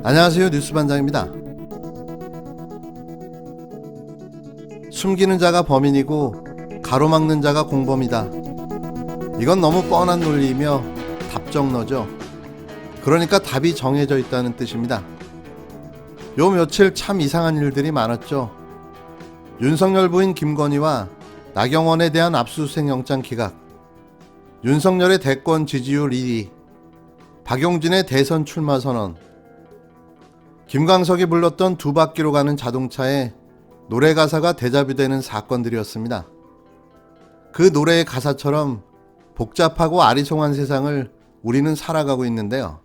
안녕하세요, 뉴스반장입니다. 숨기는 자가 범인이고 가로막는 자가 공범이다. 이건 너무 뻔한 논리이며 답정너죠. 그러니까 답이 정해져 있다는 뜻입니다. 요 며칠 참 이상한 일들이 많았죠. 윤석열 부인 김건희와 나경원에 대한 압수수색 영장 기각, 윤석열의 대권 지지율 1위, 박용진의 대선 출마 선언, 김광석이 불렀던 두 바퀴로 가는 자동차에 노래 가사가 데자뷰되는 사건들이었습니다. 그 노래의 가사처럼 복잡하고 아리송한 세상을 우리는 살아가고 있는데요.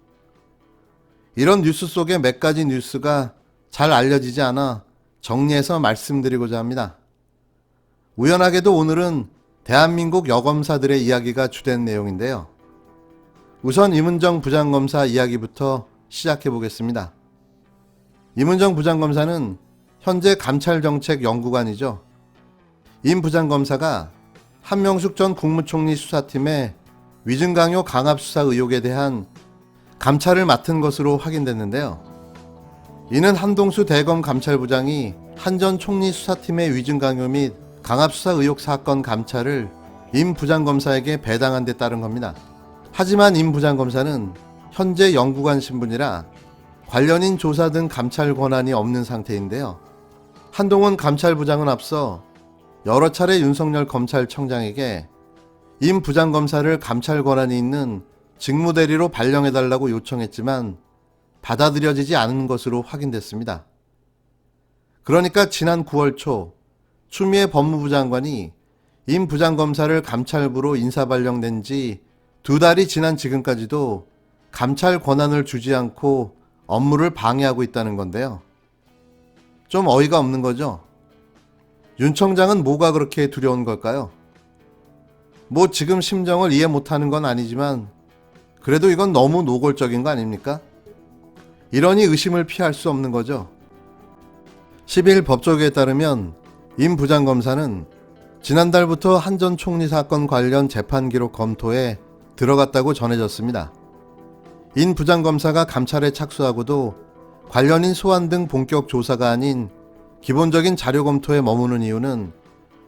이런 뉴스 속에 몇 가지 뉴스가 잘 알려지지 않아 정리해서 말씀드리고자 합니다. 우연하게도 오늘은 대한민국 여검사들의 이야기가 주된 내용인데요. 우선 임은정 부장검사 이야기부터 시작해 보겠습니다. 임은정 부장검사는 현재 감찰정책연구관이죠. 임 부장검사가 한명숙 전 국무총리 수사팀의 위증강요 강압수사 의혹에 대한 감찰을 맡은 것으로 확인됐는데요. 이는 한동수 대검 감찰부장이 한 전 총리 수사팀의 위증강요 및 강압수사 의혹 사건 감찰을 임 부장검사에게 배당한 데 따른 겁니다. 하지만 임 부장검사는 현재 연구관 신분이라 관련인 조사 등 감찰 권한이 없는 상태인데요. 한동훈 감찰부장은 앞서 여러 차례 윤석열 검찰청장에게 임 부장검사를 감찰 권한이 있는 직무대리로 발령해달라고 요청했지만 받아들여지지 않은 것으로 확인됐습니다. 그러니까 지난 9월 초 추미애 법무부 장관이 임 부장검사를 감찰부로 인사발령된 지 2달이 지난 지금까지도 감찰 권한을 주지 않고 업무를 방해하고 있다는 건데요. 좀 어이가 없는 거죠. 윤 청장은 뭐가 그렇게 두려운 걸까요? 뭐 지금 심정을 이해 못하는 건 아니지만 그래도 이건 너무 노골적인 거 아닙니까? 이러니 의심을 피할 수 없는 거죠. 10일 법조계에 따르면 임 부장검사는 지난달부터 한 전 총리 사건 관련 재판 기록 검토에 들어갔다고 전해졌습니다. 임 부장검사가 감찰에 착수하고도 관련인 소환 등 본격 조사가 아닌 기본적인 자료 검토에 머무는 이유는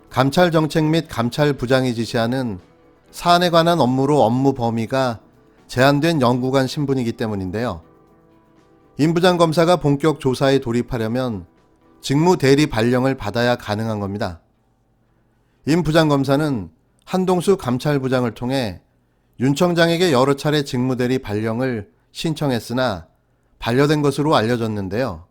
감찰 정책 및 감찰부장이 지시하는 사안에 관한 업무로 업무 범위가 제한된 연구관 신분이기 때문인데요. 임 부장검사가 본격 조사에 돌입하려면 직무 대리 발령을 받아야 가능한 겁니다. 임 부장검사는 한동수 감찰부장을 통해 윤 청장에게 여러 차례 직무 대리 발령을 신청했으나 반려된 것으로 알려졌는데요.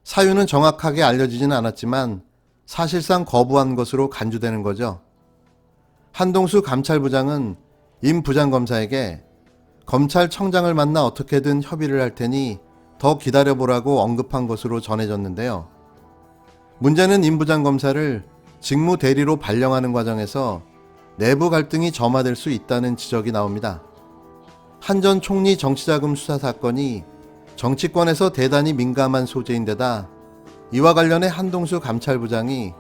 사유는 정확하게 알려지지는 않았지만 사실상 거부한 것으로 간주되는 거죠. 한동수 감찰부장은 임 부장검사에게 검찰청장을 만나 어떻게든 협의를 할 테니 더 기다려보라고 언급한 것으로 전해졌는데요. 문제는 임 부장검사를 직무 대리로 발령하는 과정에서 내부 갈등이 점화될 수 있다는 지적이 나옵니다. 한 전 총리 정치자금 수사 사건이 정치권에서 대단히 민감한 소재인데다 이와 관련해 한동수 감찰부장이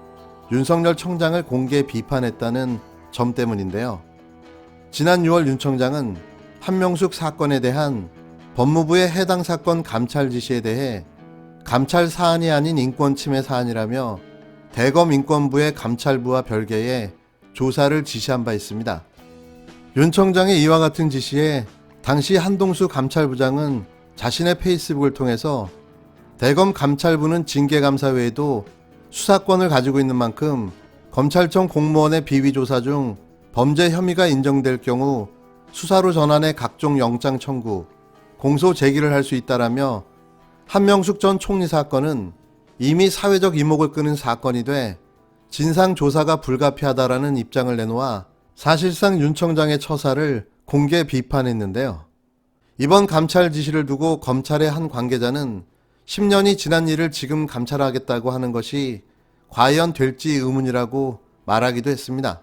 윤석열 청장을 공개 비판했다는 점 때문인데요. 지난 6월 윤 청장은 한명숙 사건에 대한 법무부의 해당 사건 감찰 지시에 대해 감찰 사안이 아닌 인권침해 사안이라며 대검 인권부의 감찰부와 별개의 조사를 지시한 바 있습니다. 윤 청장의 이와 같은 지시에 당시 한동수 감찰부장은 자신의 페이스북을 통해서 대검 감찰부는 징계감사 외에도 수사권을 가지고 있는 만큼 검찰청 공무원의 비위조사 중 범죄 혐의가 인정될 경우 수사로 전환해 각종 영장 청구, 공소 제기를 할 수 있다라며 한명숙 전 총리 사건은 이미 사회적 이목을 끄는 사건이 돼 진상조사가 불가피하다라는 입장을 내놓아 사실상 윤 청장의 처사를 공개 비판했는데요. 이번 감찰 지시를 두고 검찰의 한 관계자는 10년이 지난 일을 지금 감찰하겠다고 하는 것이 과연 될지 의문이라고 말하기도 했습니다.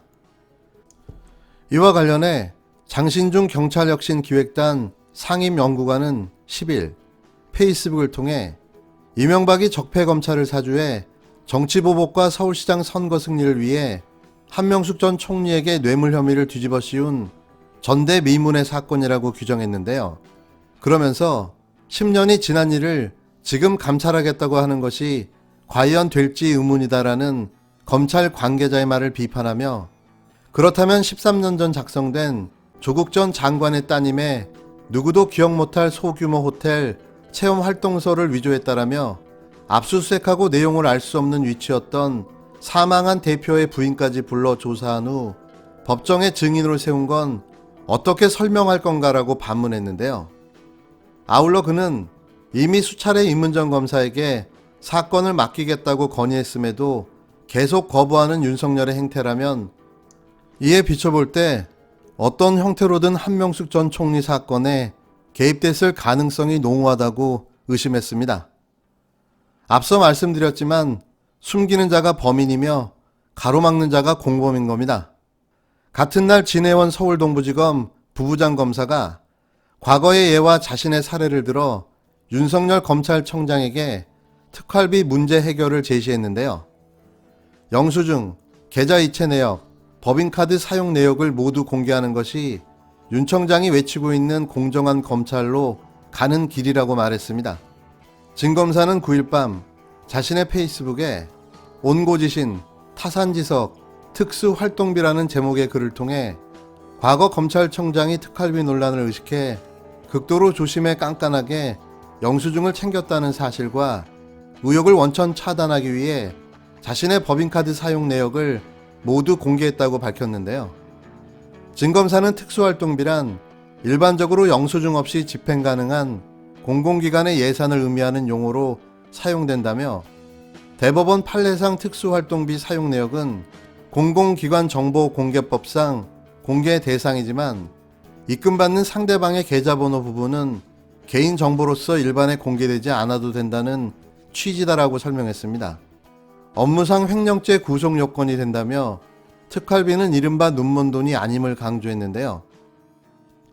이와 관련해 장신중 경찰혁신기획단 상임연구관은 10일 페이스북을 통해 이명박이 적폐검찰을 사주해 정치보복과 서울시장 선거 승리를 위해 한명숙 전 총리에게 뇌물 혐의를 뒤집어 씌운 전대미문의 사건이라고 규정했는데요. 그러면서 10년이 지난 일을 지금 감찰하겠다고 하는 것이 과연 될지 의문이다라는 검찰 관계자의 말을 비판하며, 그렇다면 13년 전 작성된 조국 전 장관의 따님의 누구도 기억 못할 소규모 호텔 체험 활동소를 위조했다라며 압수수색하고 내용을 알 수 없는 위치였던 사망한 대표의 부인까지 불러 조사한 후 법정에 증인으로 세운 건 어떻게 설명할 건가라고 반문했는데요. 아울러 그는 이미 수차례 임은정 검사에게 사건을 맡기겠다고 건의했음에도 계속 거부하는 윤석열의 행태라면, 이에 비춰볼 때 어떤 형태로든 한명숙 전 총리 사건에 개입됐을 가능성이 농후하다고 의심했습니다. 앞서 말씀드렸지만 숨기는 자가 범인이며 가로막는 자가 공범인 겁니다. 같은 날 진해원 서울동부지검 부부장 검사가 과거의 예와 자신의 사례를 들어 윤석열 검찰총장에게 특활비 문제 해결을 제시했는데요. 영수증, 계좌 이체 내역, 법인카드 사용 내역을 모두 공개하는 것이 윤 청장이 외치고 있는 공정한 검찰로 가는 길이라고 말했습니다. 진 검사는 9일 밤 자신의 페이스북에 온고지신, 타산지석, 특수활동비라는 제목의 글을 통해 과거 검찰총장이 특활비 논란을 의식해 극도로 조심해 깐깐하게 영수증을 챙겼다는 사실과 의혹을 원천 차단하기 위해 자신의 법인카드 사용 내역을 모두 공개했다고 밝혔는데요. 진 검사는 특수활동비란 일반적으로 영수증 없이 집행 가능한 공공기관의 예산을 의미하는 용어로 사용된다며, 대법원 판례상 특수활동비 사용 내역은 공공기관 정보공개법상 공개 대상이지만 입금받는 상대방의 계좌번호 부분은 개인정보로서 일반에 공개되지 않아도 된다는 취지다라고 설명했습니다. 업무상 횡령죄 구속 요건이 된다며 특활비는 이른바 눈먼 돈이 아님을 강조했는데요.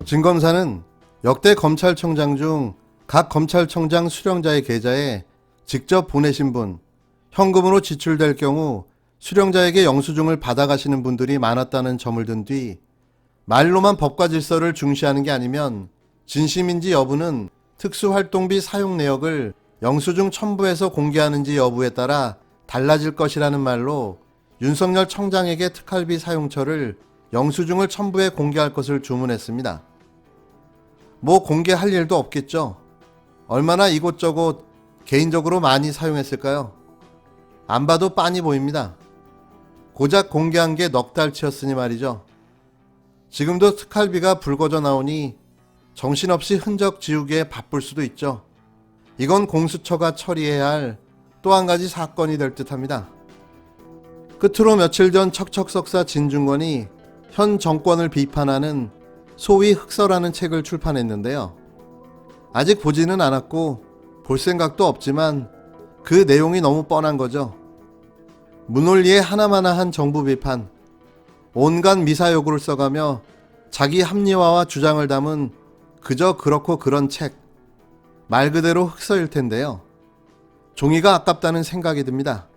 진 검사는 역대 검찰총장 중 각 검찰총장 수령자의 계좌에 직접 보내신 분, 현금으로 지출될 경우 수령자에게 영수증을 받아가시는 분들이 많았다는 점을 든 뒤 말로만 법과 질서를 중시하는 게 아니면 진심인지 여부는 특수활동비 사용 내역을 영수증 첨부해서 공개하는지 여부에 따라 달라질 것이라는 말로 윤석열 청장에게 특활비 사용처를 영수증을 첨부해 공개할 것을 주문했습니다. 뭐 공개할 일도 없겠죠. 얼마나 이곳저곳 개인적으로 많이 사용했을까요? 안 봐도 빤히 보입니다. 고작 공개한 게 넉 달치였으니 말이죠. 지금도 특활비가 불거져 나오니 정신없이 흔적 지우기에 바쁠 수도 있죠. 이건 공수처가 처리해야 할 또 한 가지 사건이 될 듯합니다. 끝으로 며칠 전 척척석사 진중권이 현 정권을 비판하는 소위 흑서라는 책을 출판했는데요. 아직 보지는 않았고 볼 생각도 없지만 그 내용이 너무 뻔한 거죠. 문홀리에 하나마나한 정부 비판, 온갖 미사여구를 써가며 자기 합리화와 주장을 담은 그저 그렇고 그런 책, 말 그대로 흑서일 텐데요. 종이가 아깝다는 생각이 듭니다.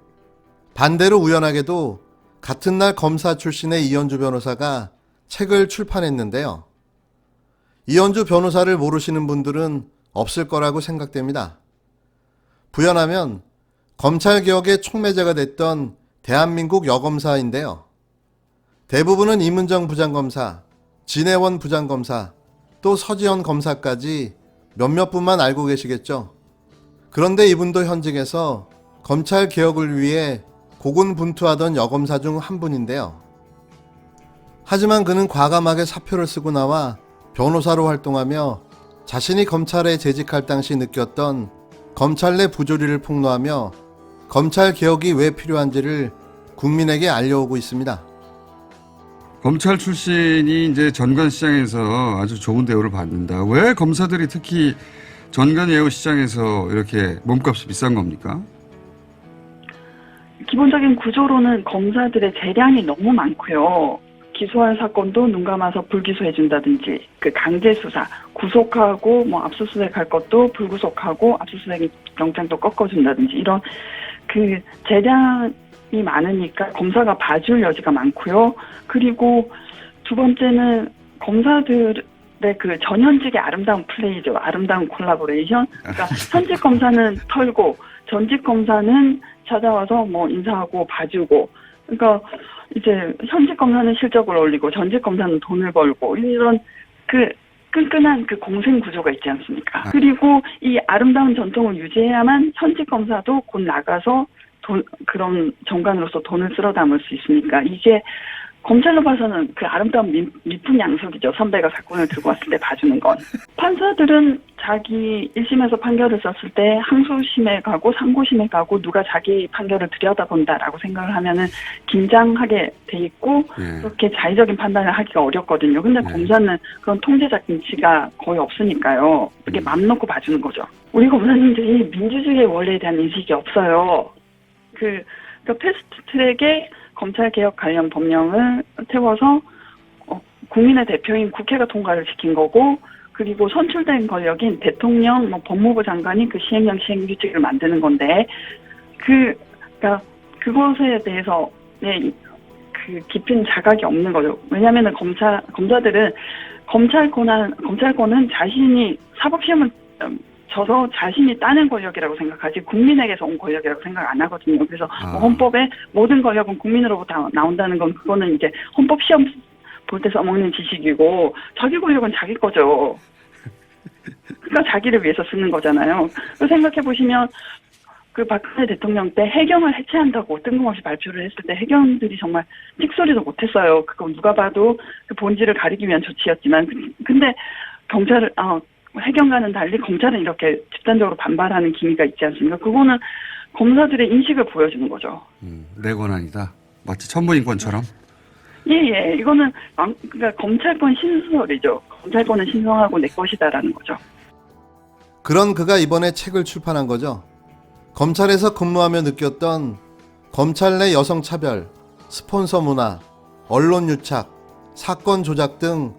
반대로 우연하게도 같은 날 검사 출신의 이현주 변호사가 책을 출판했는데요. 이현주 변호사를 모르시는 분들은 없을 거라고 생각됩니다. 부연하면 검찰개혁의 촉매제가 됐던 대한민국 여검사인데요. 대부분은 임은정 부장검사, 진해원 부장검사, 또 서지현 검사까지 몇몇 분만 알고 계시겠죠. 그런데 이분도 현직에서 검찰개혁을 위해 고군분투하던 여검사 중 한 분인데요. 하지만 그는 과감하게 사표를 쓰고 나와 변호사로 활동하며 자신이 검찰에 재직할 당시 느꼈던 검찰 내 부조리를 폭로하며 검찰개혁이 왜 필요한지를 국민에게 알려오고 있습니다. 검찰 출신이 이제 전관시장에서 아주 좋은 대우를 받는다. 왜 검사들이 특히 전관예우시장에서 이렇게 몸값이 비싼 겁니까? 기본적인 구조로는 검사들의 재량이 너무 많고요. 기소할 사건도 눈 감아서 불기소해준다든지, 그 강제수사, 구속하고 뭐 압수수색할 것도 불구속하고 압수수색 영장도 꺾어준다든지, 이런 그 재량이 많으니까 검사가 봐줄 여지가 많고요. 그리고 두 번째는 검사들의 네, 그 전현직의 아름다운 플레이죠. 아름다운 콜라보레이션. 그러니까 현직 검사는 털고 전직 검사는 찾아와서 뭐 인사하고 봐주고. 그러니까 이제 현직 검사는 실적을 올리고 전직 검사는 돈을 벌고 이런 그 끈끈한 그 공생 구조가 있지 않습니까? 그리고 이 아름다운 전통을 유지해야만 현직 검사도 곧 나가서 그런 정관으로서 돈을 쓸어 담을 수 있으니까 이게 검찰로 봐서는 그 아름다운 미풍양속이죠. 선배가 사건을 들고 왔을 때 봐주는 건. 판사들은 자기 1심에서 판결을 썼을 때 항소심에 가고 상고심에 가고 누가 자기 판결을 들여다본다라고 생각을 하면은 긴장하게 돼 있고 그렇게 자의적인 판단을 하기가 어렵거든요. 근데 검사는 그런 통제적 인치가 거의 없으니까요. 그게 맘 놓고 봐주는 거죠. 우리 검사님들이 민주주의의 원리에 대한 인식이 없어요. 그 패스트트랙에 검찰개혁 관련 법령을 태워서 국민의 대표인 국회가 통과를 시킨 거고 그리고 선출된 권력인 대통령, 법무부 장관이 그 시행령 시행규칙을 만드는 건데 그러니까 그것에 대해서 그 깊은 자각이 없는 거죠. 왜냐하면은 검사들은 검찰권은 자신이 사법시험을 져서 자신이 따낸 권력이라고 생각하지 국민에게서 온 권력이라고 생각 안 하거든요. 그래서 헌법에 모든 권력은 국민으로부터 나온다는 건 그거는 이제 헌법 시험 볼 때 써먹는 지식이고 자기 권력은 자기 거죠. 그러니까 자기를 위해서 쓰는 거잖아요. 그 생각해 보시면 그 박근혜 대통령 때 해경을 해체한다고 뜬금없이 발표를 했을 때 해경들이 정말 찍소리도 못했어요. 그거 누가 봐도 그 본질을 가리기 위한 조치였지만 근데 해경과는 달리 검찰은 이렇게 집단적으로 반발하는 기미가 있지 않습니까? 그거는 검사들의 인식을 보여주는 거죠. 내 권한이다. 마치 천부인권처럼. 예. 이거는 그러니까 검찰권 신수설이죠. 검찰권은 신성하고 내 것이다라는 거죠. 그런 그가 이번에 책을 출판한 거죠. 검찰에서 근무하며 느꼈던 검찰 내 여성차별, 스폰서 문화, 언론 유착, 사건 조작 등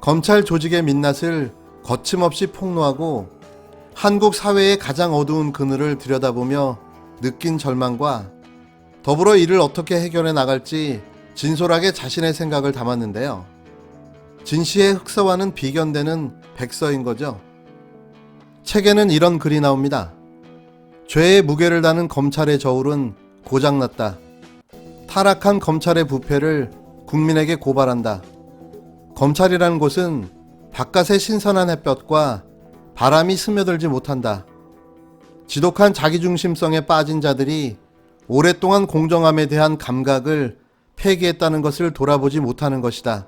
검찰 조직의 민낯을 거침없이 폭로하고 한국 사회의 가장 어두운 그늘을 들여다보며 느낀 절망과 더불어 이를 어떻게 해결해 나갈지 진솔하게 자신의 생각을 담았는데요. 진시의 흑서와는 비견되는 백서인 거죠. 책에는 이런 글이 나옵니다. 죄의 무게를 다는 검찰의 저울은 고장났다. 타락한 검찰의 부패를 국민에게 고발한다. 검찰이라는 곳은 바깥의 신선한 햇볕과 바람이 스며들지 못한다. 지독한 자기중심성에 빠진 자들이 오랫동안 공정함에 대한 감각을 폐기했다는 것을 돌아보지 못하는 것이다.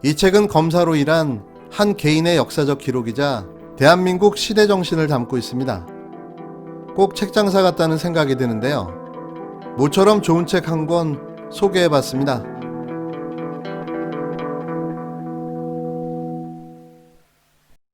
이 책은 검사로 일한 한 개인의 역사적 기록이자 대한민국 시대 정신을 담고 있습니다. 꼭 책장사 같다는 생각이 드는데요. 모처럼 좋은 책 한 권 소개해봤습니다.